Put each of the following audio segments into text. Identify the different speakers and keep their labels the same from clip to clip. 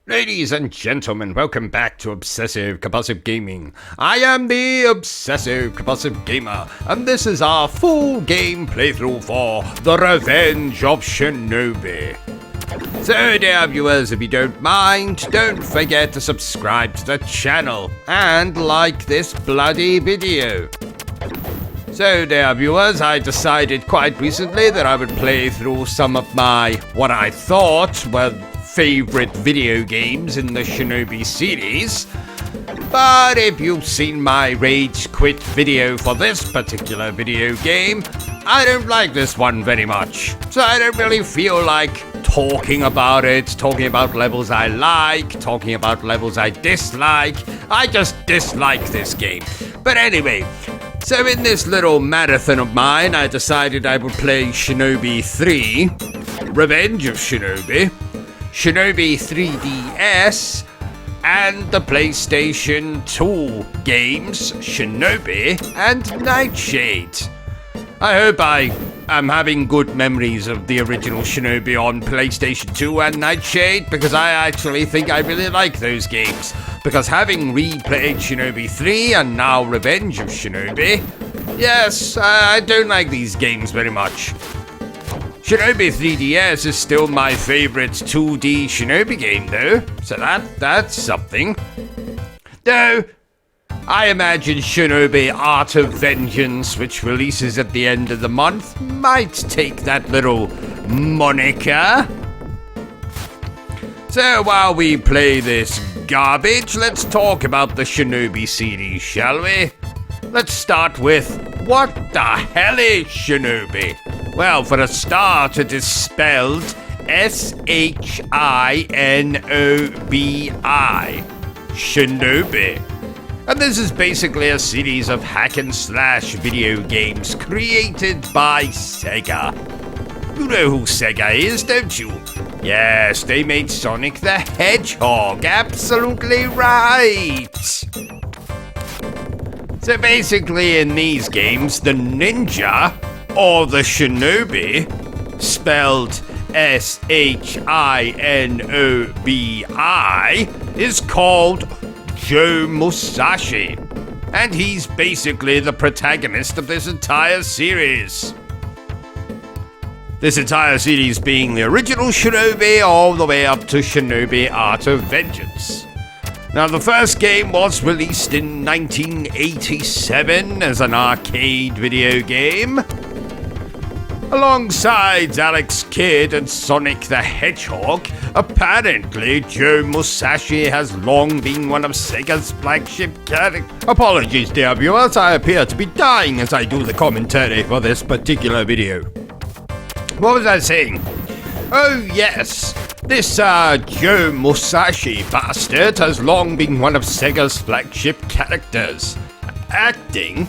Speaker 1: Ladies and gentlemen, welcome back to Obsessive Compulsive Gaming. I am the Obsessive Compulsive Gamer, and this is our full game playthrough for The Revenge of Shinobi. So dear viewers, if you don't mind, don't forget to subscribe to the channel and like this bloody video. So dear viewers, I decided quite recently that I would play through some of my, what I thought were favorite video games in the Shinobi series. But if you've seen my rage quit video for this particular video game, I don't like this one very much. So I don't really feel like talking about it, talking about levels I like, talking about levels I dislike. I just dislike this game. But anyway, so in this little marathon of mine, I decided I would play Shinobi III, Revenge of Shinobi, Shinobi 3DS, and the PlayStation 2 games, Shinobi and Nightshade. I hope I am having good memories of the original Shinobi on PlayStation 2 and Nightshade, because I actually think I really like those games. Because having replayed Shinobi 3 and now Revenge of Shinobi, yes, I don't like these games very much. Shinobi 3DS is still my favorite 2D Shinobi game though, so that's something. Though, I imagine Shinobi Art of Vengeance, which releases at the end of the month, might take that little moniker. So while we play this garbage, let's talk about the Shinobi series, shall we? Let's start with, what the hell is Shinobi? Well, for a start, it is spelled S-H-I-N-O-B-I, Shinobi. And this is basically a series of hack and slash video games created by Sega. You know who Sega is, don't you? Yes, they made Sonic the Hedgehog, absolutely right! So basically in these games, the ninja, or the shinobi, spelled S-H-I-N-O-B-I, is called Joe Musashi, and he's basically the protagonist of this entire series. This entire series being the original Shinobi all the way up to Shinobi Art of Vengeance. Now, the first game was released in 1987 as an arcade video game, alongside Alex Kidd and Sonic the Hedgehog. Apparently, Joe Musashi has long been one of Sega's flagship characters. Apologies, dear viewers, I appear to be dying as I do the commentary for this particular video. What was I saying? Oh yes, this Joe Musashi bastard has long been one of Sega's flagship characters, acting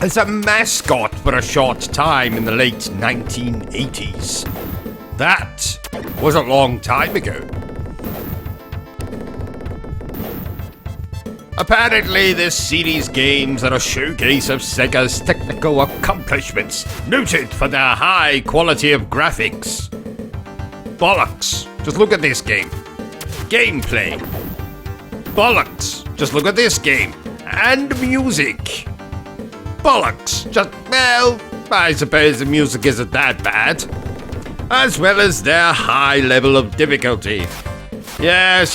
Speaker 1: as a mascot for a short time in the late 1980s. That was a long time ago. Apparently, this series games are a showcase of Sega's technical accomplishments, noted for their high quality of graphics. Bollocks, just look at this game. Gameplay. Bollocks, just look at this game. And music. Bollocks, just, well, I suppose the music isn't that bad. As well as their high level of difficulty. Yes,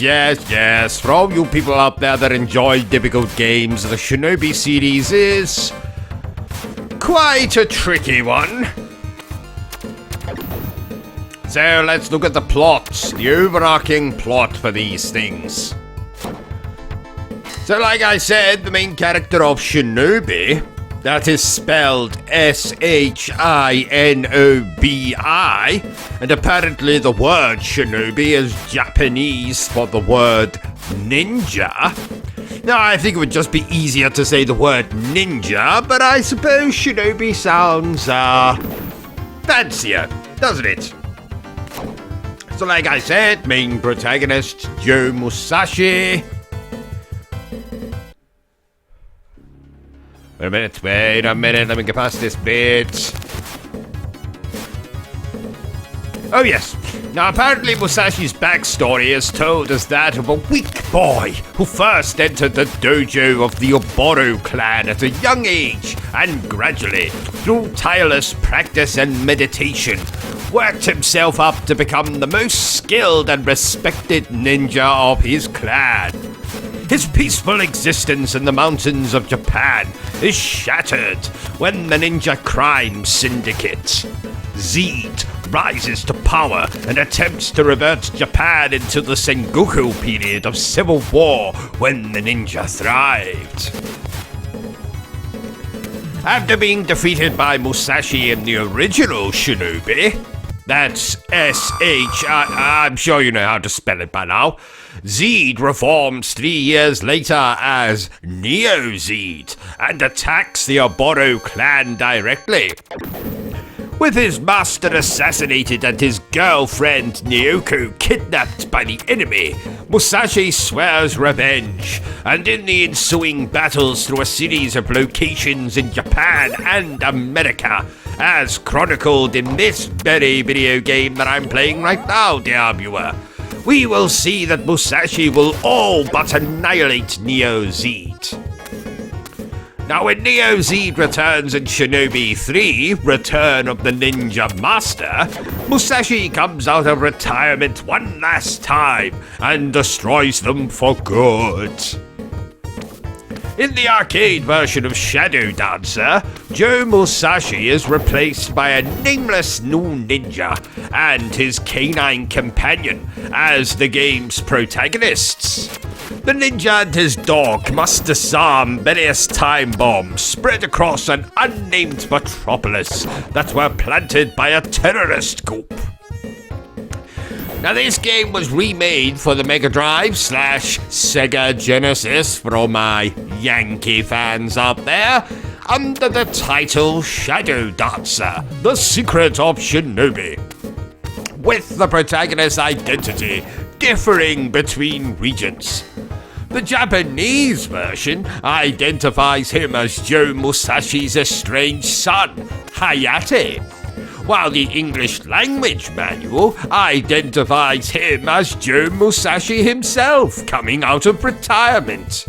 Speaker 1: for all you people out there that enjoy difficult games, the Shinobi series is quite a tricky one. So let's look at the plot, the overarching plot for these things. So like I said, the main character of Shinobi, that is spelled S-H-I-N-O-B-I, and apparently the word shinobi is Japanese for the word ninja. Now, I think it would just be easier to say the word ninja, but I suppose shinobi sounds, fancier, doesn't it? So like I said, main protagonist, Joe Musashi. Wait a minute, let me get past this bit. Oh yes, Now, apparently Musashi's backstory is told as that of a weak boy who first entered the dojo of the Oboro clan at a young age and gradually, through tireless practice and meditation, worked himself up to become the most skilled and respected ninja of his clan. His peaceful existence in the mountains of Japan is shattered when the ninja crime syndicate, Zed, rises to power and attempts to revert Japan into the Sengoku period of civil war when the ninja thrived. After being defeated by Musashi in the original Shinobi, that's S-H, I'm sure you know how to spell it by now, Zed reforms 3 years later as Neo-Zed and attacks the Oboro clan directly. With his master assassinated and his girlfriend Nyoko kidnapped by the enemy, Musashi swears revenge, and in the ensuing battles through a series of locations in Japan and America, as chronicled in this very video game that I'm playing right now, dear viewer, we will see that Musashi will all but annihilate Neo-Zed. Now, when Neo-Zed returns in Shinobi III, Return of the Ninja Master, Musashi comes out of retirement one last time and destroys them for good. In the arcade version of Shadow Dancer, Joe Musashi is replaced by a nameless new ninja and his canine companion as the game's protagonists. The ninja and his dog must disarm various time bombs spread across an unnamed metropolis that were planted by a terrorist group. Now, this game was remade for the Mega Drive / Sega Genesis for all my Yankee fans out there, under the title Shadow Dancer, The Secret of Shinobi, with the protagonist's identity differing between regions. The Japanese version identifies him as Joe Musashi's estranged son, Hayate, while the English language manual identifies him as Joe Musashi himself coming out of retirement.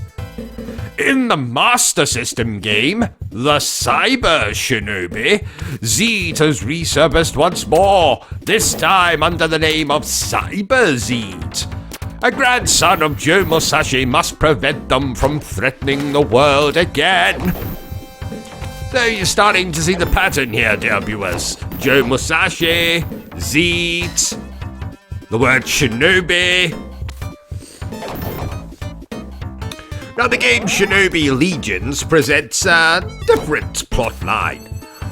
Speaker 1: In the Master System game, the Cyber Shinobi, Zed has resurfaced once more, this time under the name of Cyber Zed. A grandson of Joe Musashi must prevent them from threatening the world again. So you're starting to see the pattern here, dear viewers. Joe Musashi, Zed, the word Shinobi. Now, the game Shinobi Legions presents a different plotline.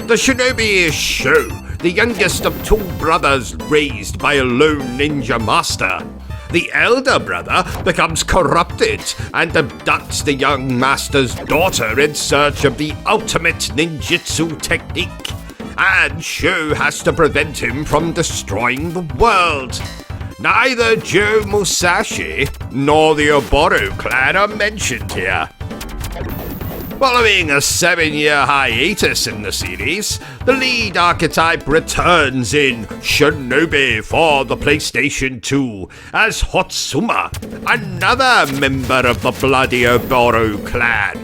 Speaker 1: The Shinobi is Sho, the youngest of two brothers raised by a lone ninja master. The elder brother becomes corrupted and abducts the young master's daughter in search of the ultimate ninjutsu technique, and Sho has to prevent him from destroying the world. Neither Joe Musashi nor the Oboro clan are mentioned here. Following a 7-year hiatus in the series, the lead archetype returns in Shinobi for the PlayStation 2 as Hotsuma, another member of the bloody Oboro clan.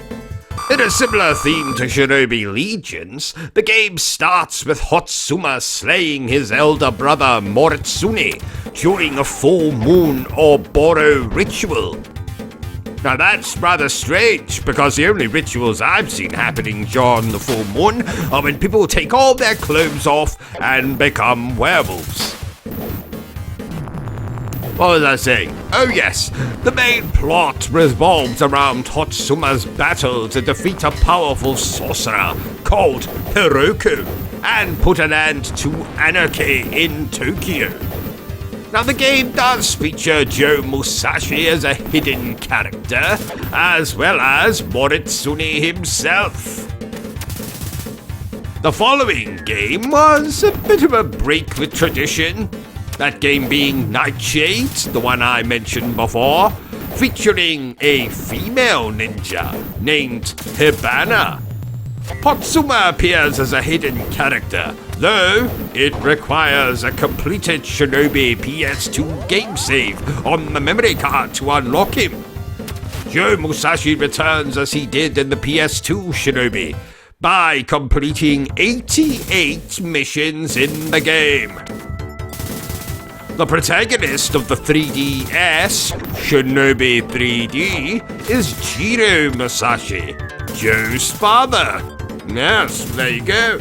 Speaker 1: In a similar theme to Shinobi Legions, the game starts with Hotsuma slaying his elder brother Moritsune during a full moon Oboro ritual. Now, that's rather strange, because the only rituals I've seen happening during the full moon are when people take all their clothes off and become werewolves. What was I saying? Oh yes, the main plot revolves around Hotsuma's battle to defeat a powerful sorcerer called Hiroku and put an end to anarchy in Tokyo. Now, the game does feature Joe Musashi as a hidden character, as well as Moritsune himself. The following game was a bit of a break with tradition, that game being Nightshade, the one I mentioned before, featuring a female ninja named Hibana. Hotsuma appears as a hidden character, though it requires a completed Shinobi PS2 game save on the memory card to unlock him. Joe Musashi returns as he did in the PS2 Shinobi, by completing 88 missions in the game. The protagonist of the 3DS, Shinobi 3D, is Jiro Musashi, Joe's father. Yes, there you go.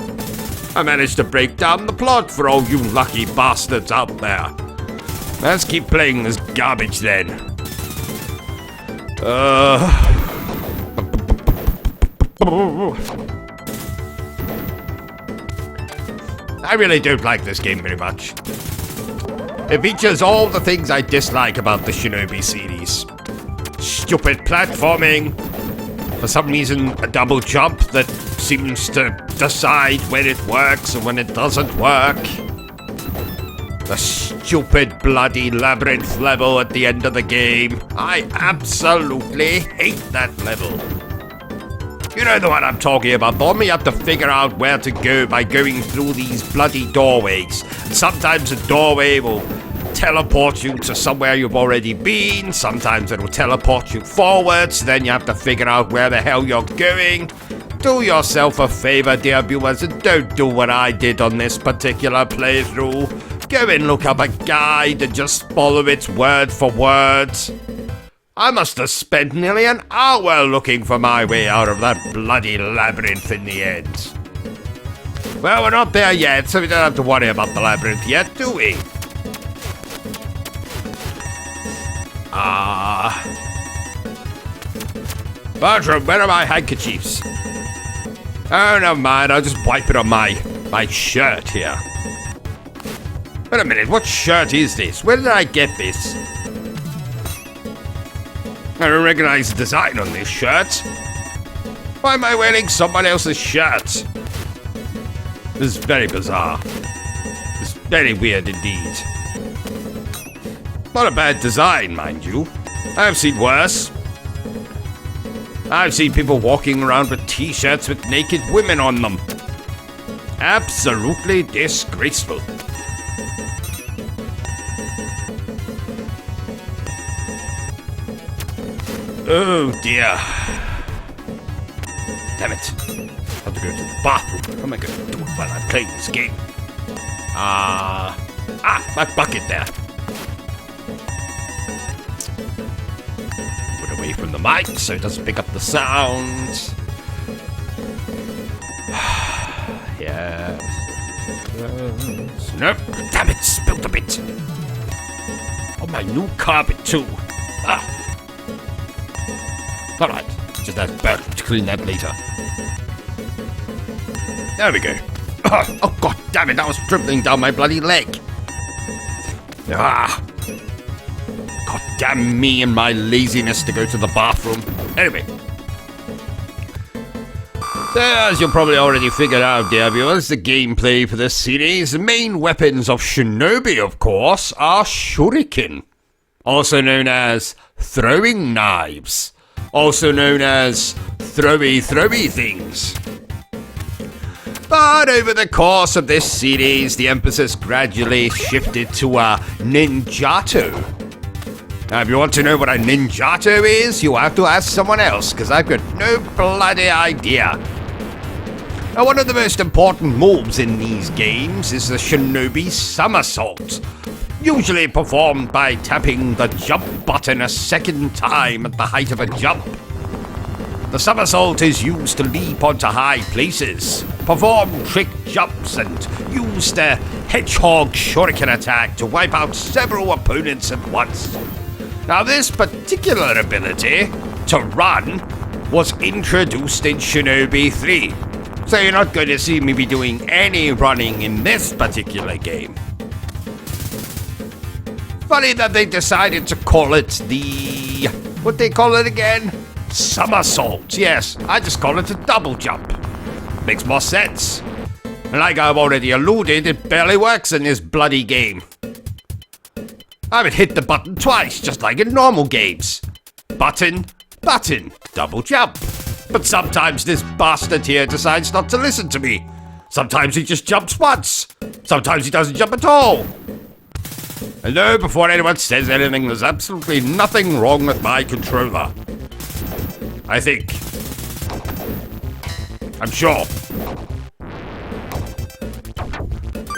Speaker 1: I managed to break down the plot for all you lucky bastards out there. Let's keep playing this garbage then. I really don't like this game very much. It features all the things I dislike about the Shinobi series. Stupid platforming. For some reason, a double jump that seems to decide when it works and when it doesn't work. The stupid bloody labyrinth level at the end of the game. I absolutely hate that level. You know the one I'm talking about, Tom. You have to figure out where to go by going through these bloody doorways. And sometimes a doorway will teleport you to somewhere you've already been. Sometimes it will teleport you forwards. Then you have to figure out where the hell you're going. Do yourself a favor, dear viewers, and don't do what I did on this particular playthrough. Go and look up a guide and just follow it word for word. I must have spent nearly an hour looking for my way out of that bloody labyrinth in the end. Well, we're not there yet, so we don't have to worry about the labyrinth yet, do we? Bertrum, where are my handkerchiefs? Oh, never mind, I'll just wipe it on my shirt here. Wait a minute, what shirt is this? Where did I get this? I don't recognize the design on this shirt. Why am I wearing someone else's shirt? This is very bizarre. It's very weird indeed. Not a bad design, mind you. I've seen worse. I've seen people walking around with t-shirts with naked women on them. Absolutely disgraceful. Oh dear. Damn it. I have to go to the bathroom. How am I going to do it while I'm playing this game? My bucket there. Put it away from the mic so it doesn't pick up the sound. Yes. Nope. Damn it, spilled a bit. On my new carpet too. Alright, just ask Bertrum to clean that later. There we go. Oh god damn it, that was dribbling down my bloody leg. God damn me and my laziness to go to the bathroom. Anyway. So, as you'll probably already figured out, dear viewers, the gameplay for this series, the main weapons of Shinobi, of course, are shuriken, also known as throwing knives. Also known as throwy things. But over the course of this series, the emphasis gradually shifted to ninjato. Now, if you want to know what a ninjato is, you'll have to ask someone else, because I've got no bloody idea. Now, one of the most important moves in these games is the Shinobi somersault, usually performed by tapping the jump button a second time at the height of a jump. The somersault is used to leap onto high places, perform trick jumps, and use the hedgehog shuriken attack to wipe out several opponents at once. Now, this particular ability, to run, was introduced in Shinobi 3, so you're not going to see me be doing any running in this particular game. Funny that they decided to call it the... what they call it again? Somersault. Yes, I just call it a double jump. Makes more sense. And like I've already alluded, it barely works in this bloody game. I would hit the button twice, just like in normal games. Button, double jump. But sometimes this bastard here decides not to listen to me. Sometimes he just jumps once. Sometimes he doesn't jump at all. Hello, before anyone says anything, there's absolutely nothing wrong with my controller. I think. I'm sure.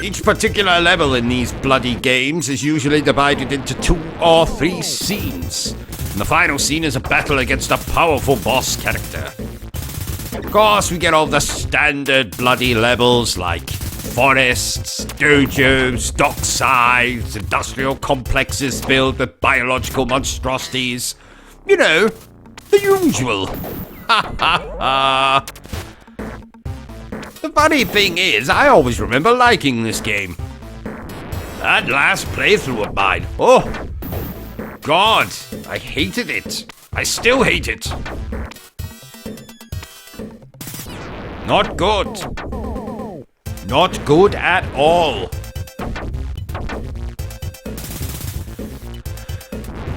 Speaker 1: Each particular level in these bloody games is usually divided into 2 or 3 scenes. And the final scene is a battle against a powerful boss character. Of course, we get all the standard bloody levels like forests, dojos, docksides, industrial complexes filled with biological monstrosities. You know, the usual. Ha ha ha. The funny thing is, I always remember liking this game. That last playthrough of mine, oh, God, I hated it. I still hate it. Not good. Not good at all.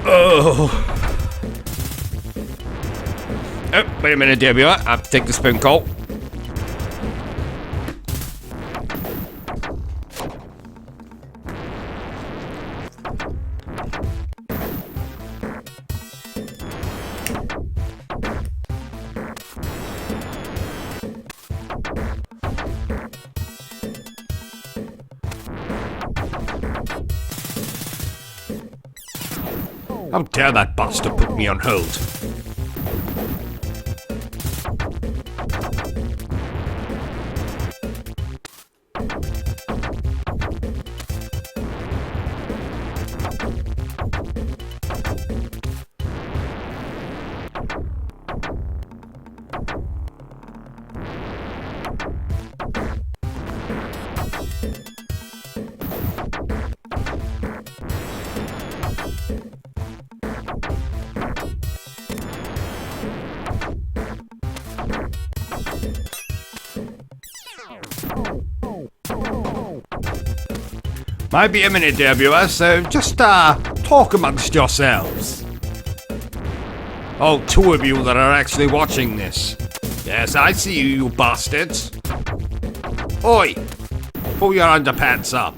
Speaker 1: Oh. Oh, wait a minute, dear viewer. I have to take the spoon call. How dare that bastard put me on hold? Might be imminent, dear viewer, so just talk amongst yourselves. Oh, 2 of you that are actually watching this. Yes, I see you, you bastards. Oi! Pull your underpants up.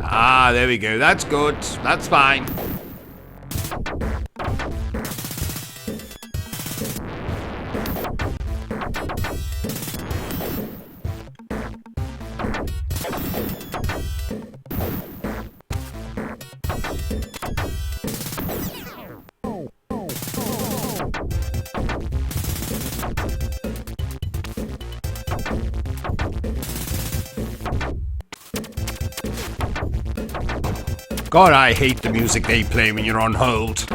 Speaker 1: Ah, there we go. That's good. That's fine. God, I hate the music they play when you're on hold.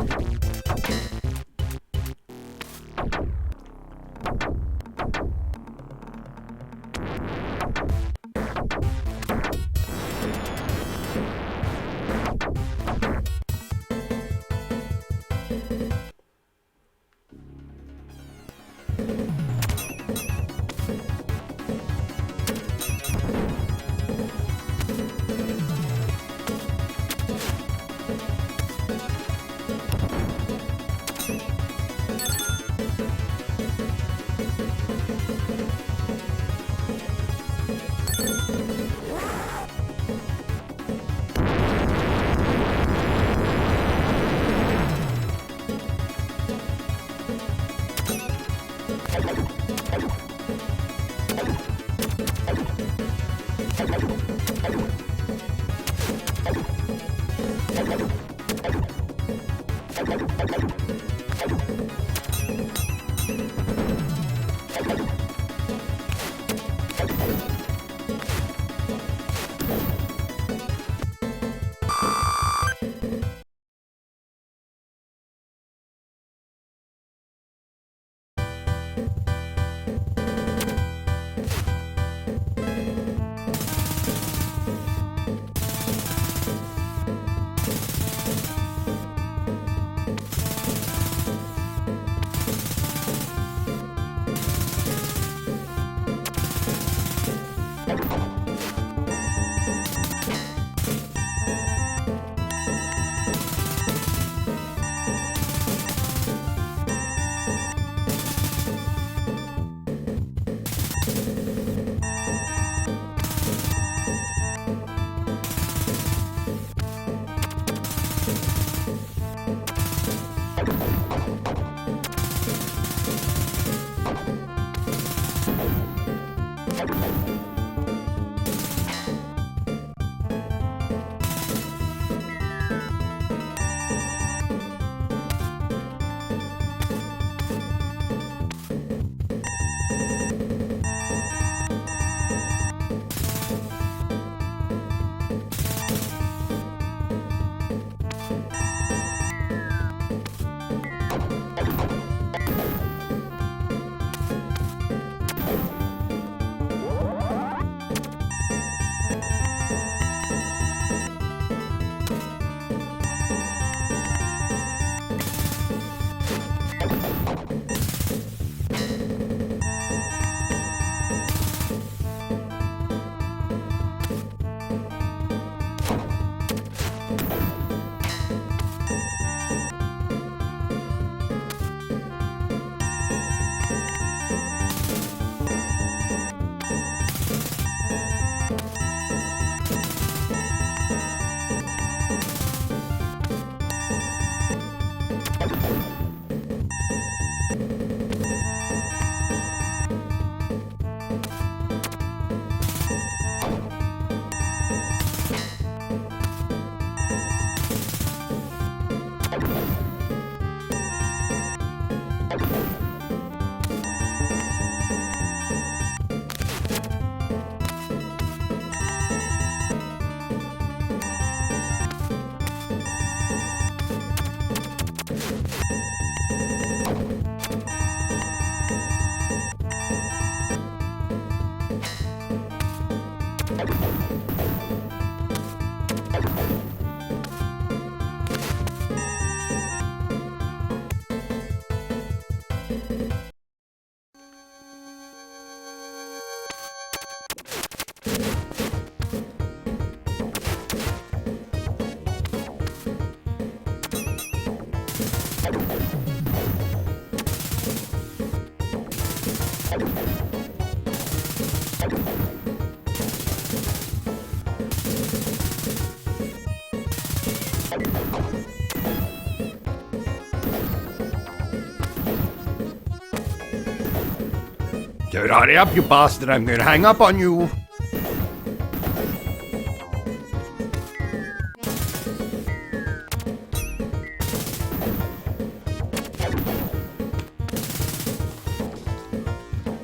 Speaker 1: Dude, hurry up, you bastard. I'm gonna hang up on you.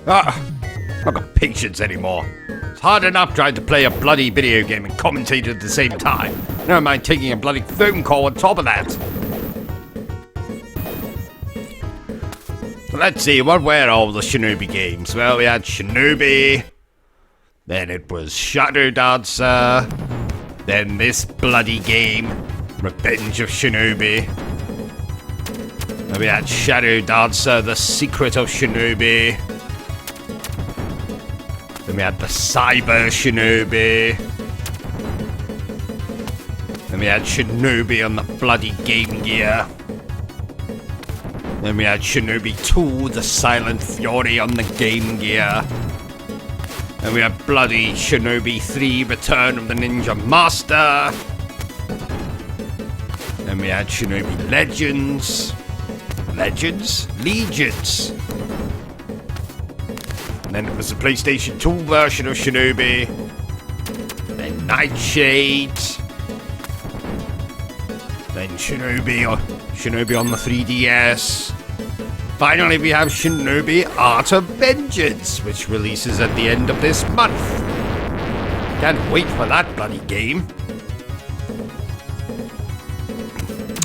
Speaker 1: I've not got patience anymore. It's hard enough trying to play a bloody video game and commentate at the same time. Never mind taking a bloody phone call on top of that. So let's see, what were all the Shinobi games? Well, we had Shinobi, then it was Shadow Dancer, then this bloody game, Revenge of Shinobi. Then we had Shadow Dancer, The Secret of Shinobi. Then we had the Cyber Shinobi. Then we had Shinobi on the bloody Game Gear. Then we had Shinobi 2, the Silent Fury on the Game Gear. Then we had bloody Shinobi 3, Return of the Ninja Master. Then we had Shinobi Legends. Legions. And then it was the PlayStation 2 version of Shinobi. Then Nightshade. Then Shinobi on the 3DS. Finally, we have Shinobi Art of Vengeance, which releases at the end of this month. Can't wait for that bloody game.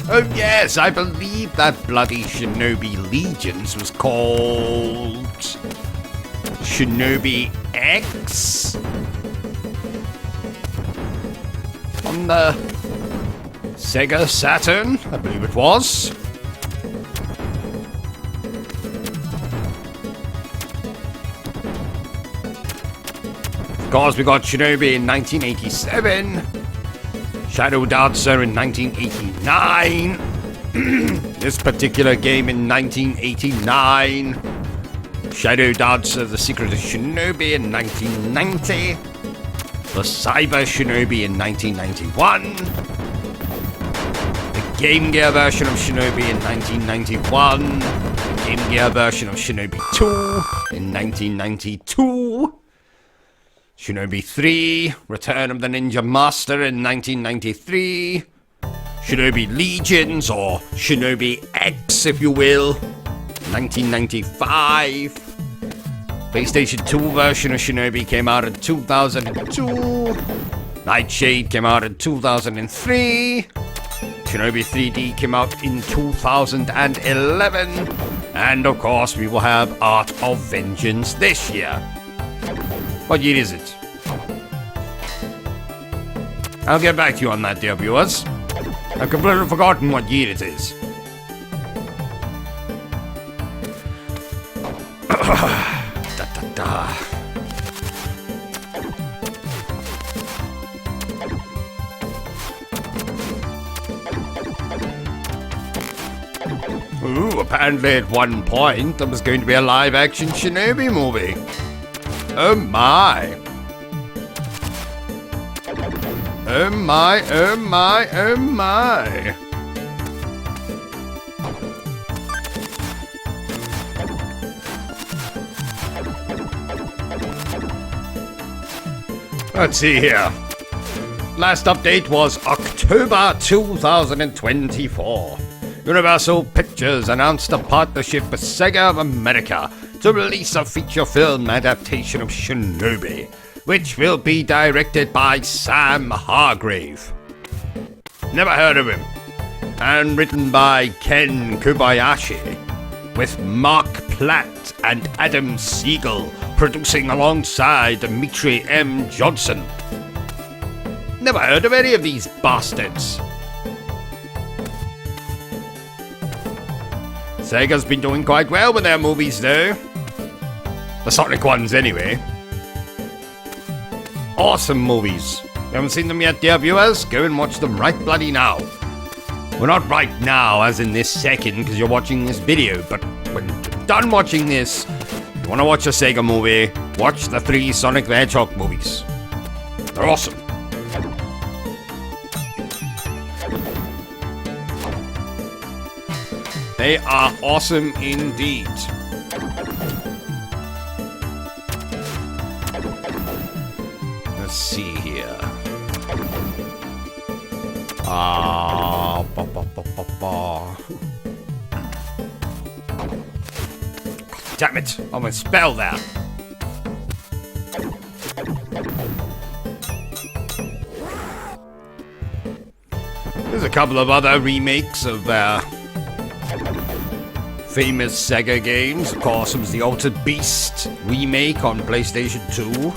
Speaker 1: Oh yes, I believe that bloody Shinobi Legions was called Shinobi X on the Sega Saturn, I believe it was. Of course, we got Shinobi in 1987, Shadow Dancer in 1989, this particular game in 1989, Shadow Dancer, The Secret of Shinobi in 1990, the Cyber Shinobi in 1991, the Game Gear version of Shinobi in 1991, the Game Gear version of Shinobi 2 in 1992, Shinobi 3, Return of the Ninja Master in 1993, Shinobi Legions, or Shinobi X if you will, 1995, PlayStation 2 version of Shinobi came out in 2002, Nightshade came out in 2003, Shinobi 3D came out in 2011, and of course we will have Art of Vengeance this year. What year is it? I'll get back to you on that, dear viewers. I've completely forgotten what year it is. Ooh, apparently at one point there was going to be a live-action Shinobi movie. Oh my. Oh my, oh my, oh my. Let's see here. Last update was October 2024. Universal Pictures announced a partnership with Sega of America to release a feature film adaptation of Shinobi, which will be directed by Sam Hargrave. Never heard of him. And written by Ken Kobayashi, with Mark Platt and Adam Siegel producing alongside Dimitri M. Johnson. Never heard of any of these bastards. Sega's been doing quite well with their movies though. The Sonic ones anyway. Awesome movies. You haven't seen them yet, dear viewers? Go and watch them right bloody now. Well, not right now, as in this second, because you're watching this video, but when you're done watching this, if you want to watch a Sega movie, watch the 3 Sonic the Hedgehog movies. They're awesome. They are awesome indeed. Let's see here. Damn it! I almost spell that. There's a couple of other remakes of famous Sega games. Of course, it was the Altered Beast remake on PlayStation 2.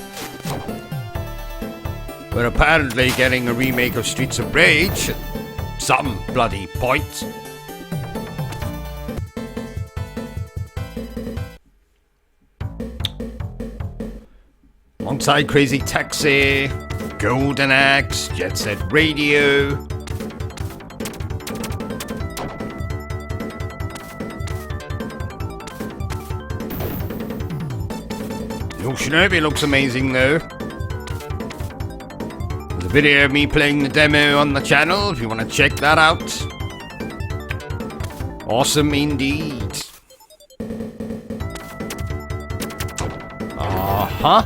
Speaker 1: We're apparently getting a remake of Streets of Rage at some bloody point. Alongside Crazy Taxi, Golden Axe, Jet Set Radio. Your Shinobi looks amazing though. There's a video of me playing the demo on the channel if you want to check that out. Awesome indeed. Uh-huh.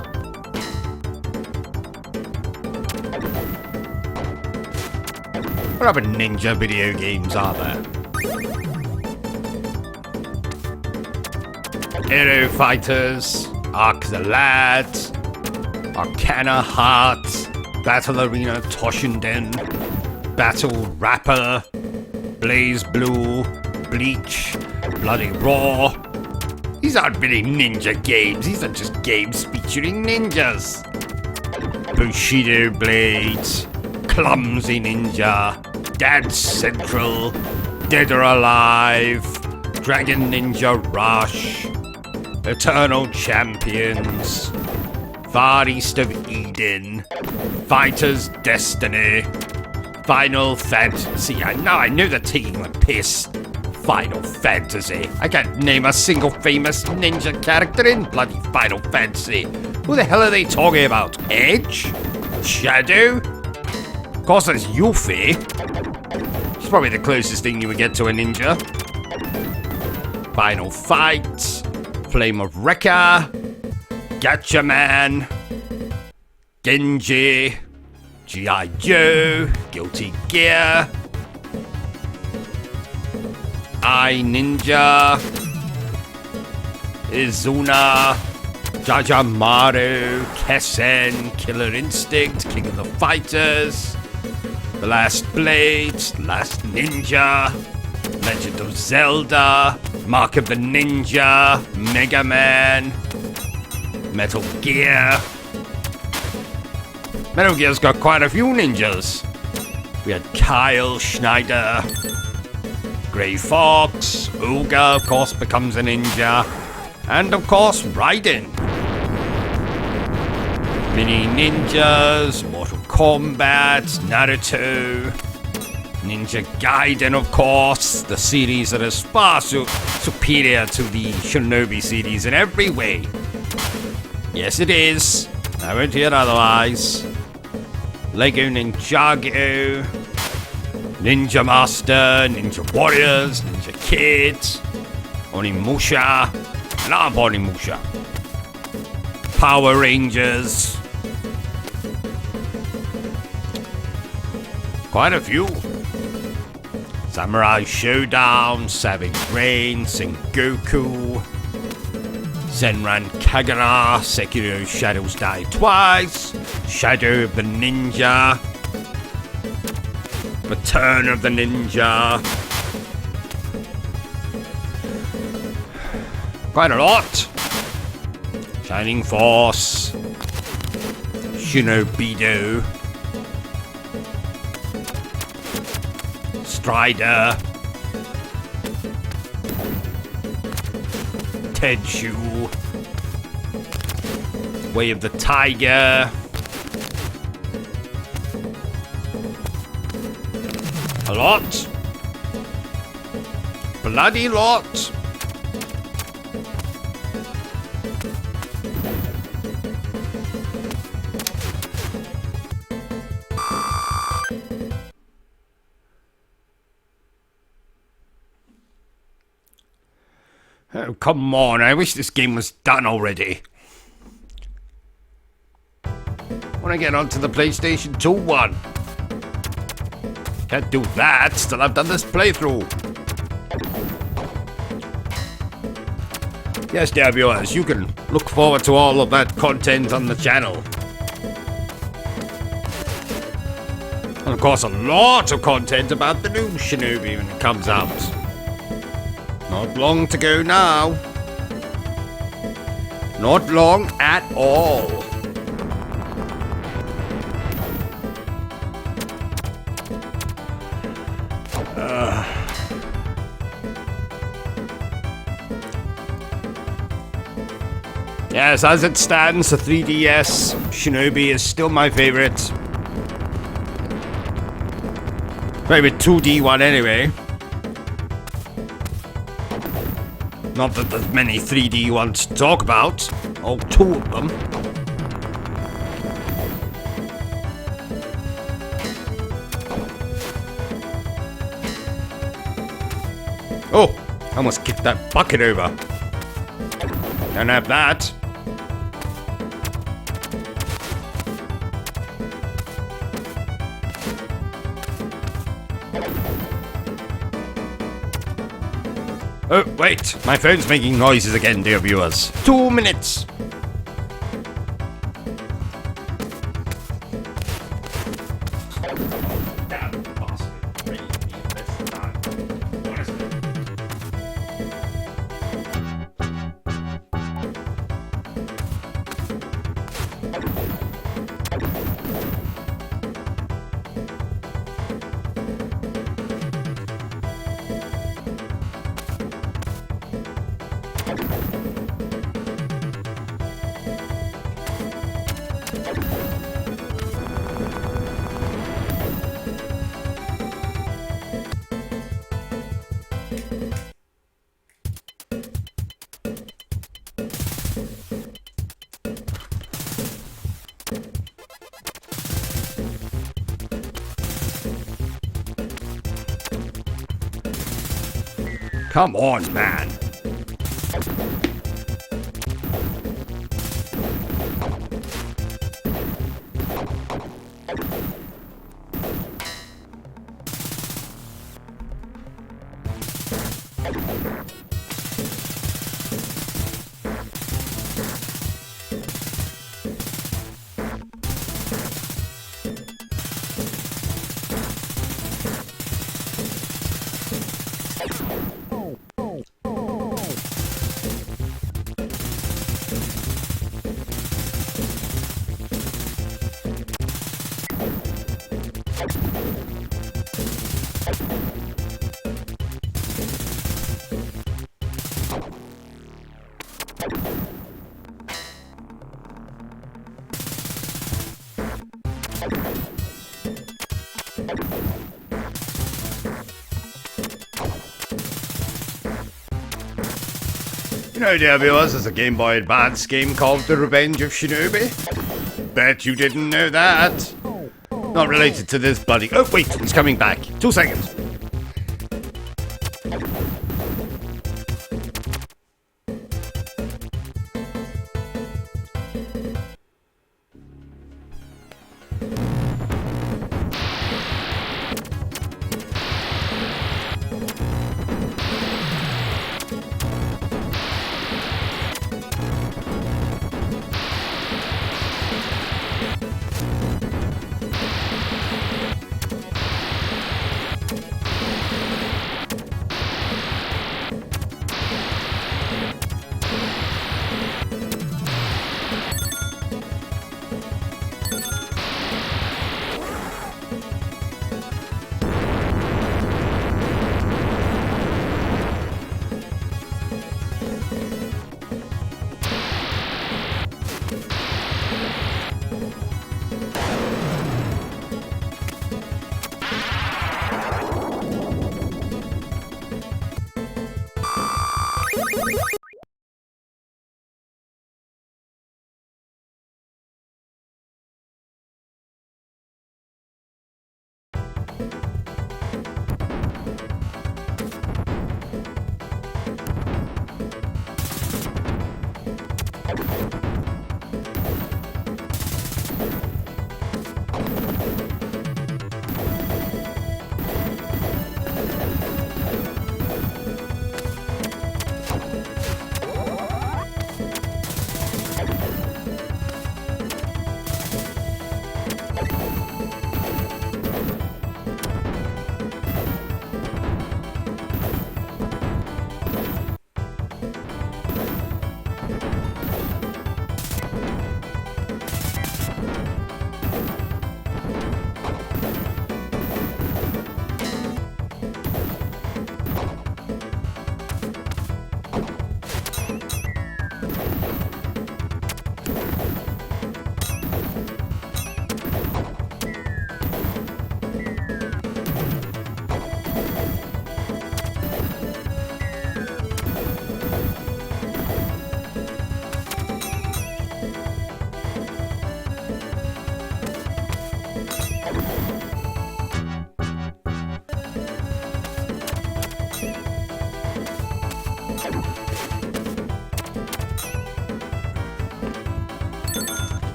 Speaker 1: What other ninja video games are there? Aero Fighters, Arc the Lad, Arcana Heart, Battle Arena Toshinden, Battle Rapper, Blaze Blue, Bleach, Bloody Raw. These aren't really ninja games, these are just games featuring ninjas. Bushido Blades, Clumsy Ninja, Dance Central, Dead or Alive, Dragon Ninja Rush, Eternal Champions, Far East of Eden, Fighter's Destiny, Final Fantasy. I know they're taking the piss. Final Fantasy. I can't name a single famous ninja character in bloody Final Fantasy. Who the hell are they talking about? Edge? Shadow? Of course there's Yuffie. She's probably the closest thing you would get to a ninja. Final Fight, Flame of Rekka, Gatchaman, Genji, G.I. Joe, Guilty Gear, I Ninja, Izuna, Jajamaru, Kessen, Killer Instinct, King of the Fighters, The Last Blade, Last Ninja, Legend of Zelda, Mark of the Ninja, Mega Man, Metal Gear. Metal Gear's got quite a few ninjas. We had Kyle Schneider, Grey Fox, Ogre, of course, becomes a ninja, and of course, Raiden. Mini Ninjas, Mortal Kombat, Naruto, Ninja Gaiden, of course, the series that is far superior to the Shinobi series in every way. Yes, it is. I won't hear otherwise. Lego Ninjago, Ninja Master, Ninja Warriors, Ninja Kids, Onimusha, love Onimusha, Power Rangers. Quite a few. Samurai Showdown, Savage Rain, Sengoku, Senran Kagura, Sekiro Shadows Die Twice, Shadow of the Ninja, Return of the Ninja. Quite a lot. Shining Force, Shinobi, Strider, Tenshu, Way of the Tiger, a lot, bloody lot. Oh, come on, I wish this game was done already. when I get onto the PlayStation 2 one. Can't do that till I've done this playthrough. Yes, dear viewers, you can look forward to all of that content on the channel. And of course, a lot of content about the new Shinobi when it comes out. Not long to go now. Not long at all. Yes, as it stands, the 3DS Shinobi is still my favorite. Favorite 2D one anyway. Not that there's many 3D ones to talk about. All two of them. Oh, I almost kicked that bucket over. Don't have that. Oh, wait. My phone's making noises again, dear viewers. 2 minutes. Come on, man. You know, dear viewers, there's a Game Boy Advance game called The Revenge of Shinobi. Bet you didn't know that. Not related to this bloody... Oh, wait, it's coming back. 2 seconds.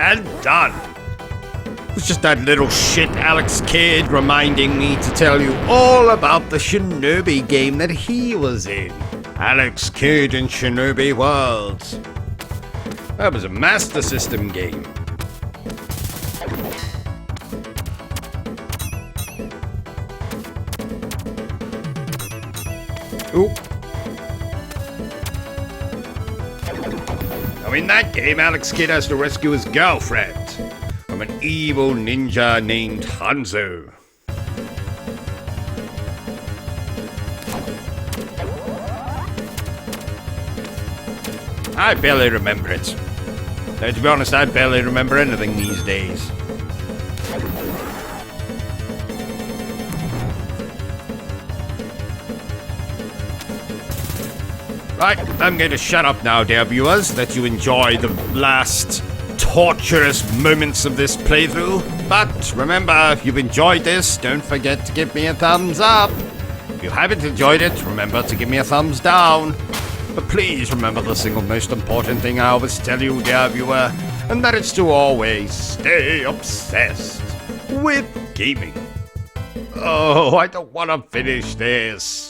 Speaker 1: and done. It was just that little shit Alex Kidd reminding me to tell you all about the Shinobi game that he was in. Alex Kidd in Shinobi Worlds. That was a Master System game. Ooh. Now in that game, Alex Kidd has to rescue his girlfriend from an evil ninja named Hanzo. I barely remember it. Now, to be honest, I barely remember anything these days. Right, I'm going to shut up now, dear viewers, let you enjoy the last torturous moments of this playthrough. But remember, if you've enjoyed this, don't forget to give me a thumbs up. If you haven't enjoyed it, remember to give me a thumbs down. But please remember the single most important thing I always tell you, dear viewer, and that is to always stay obsessed with gaming. Oh, I don't want to finish this.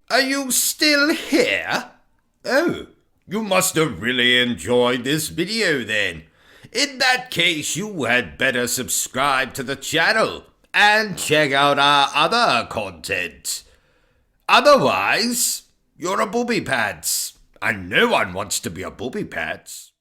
Speaker 1: Are you still here? Oh, you must have really enjoyed this video then. In that case, you had better subscribe to the channel and check out our other content. Otherwise, you're a booby pants, and no one wants to be a booby pants.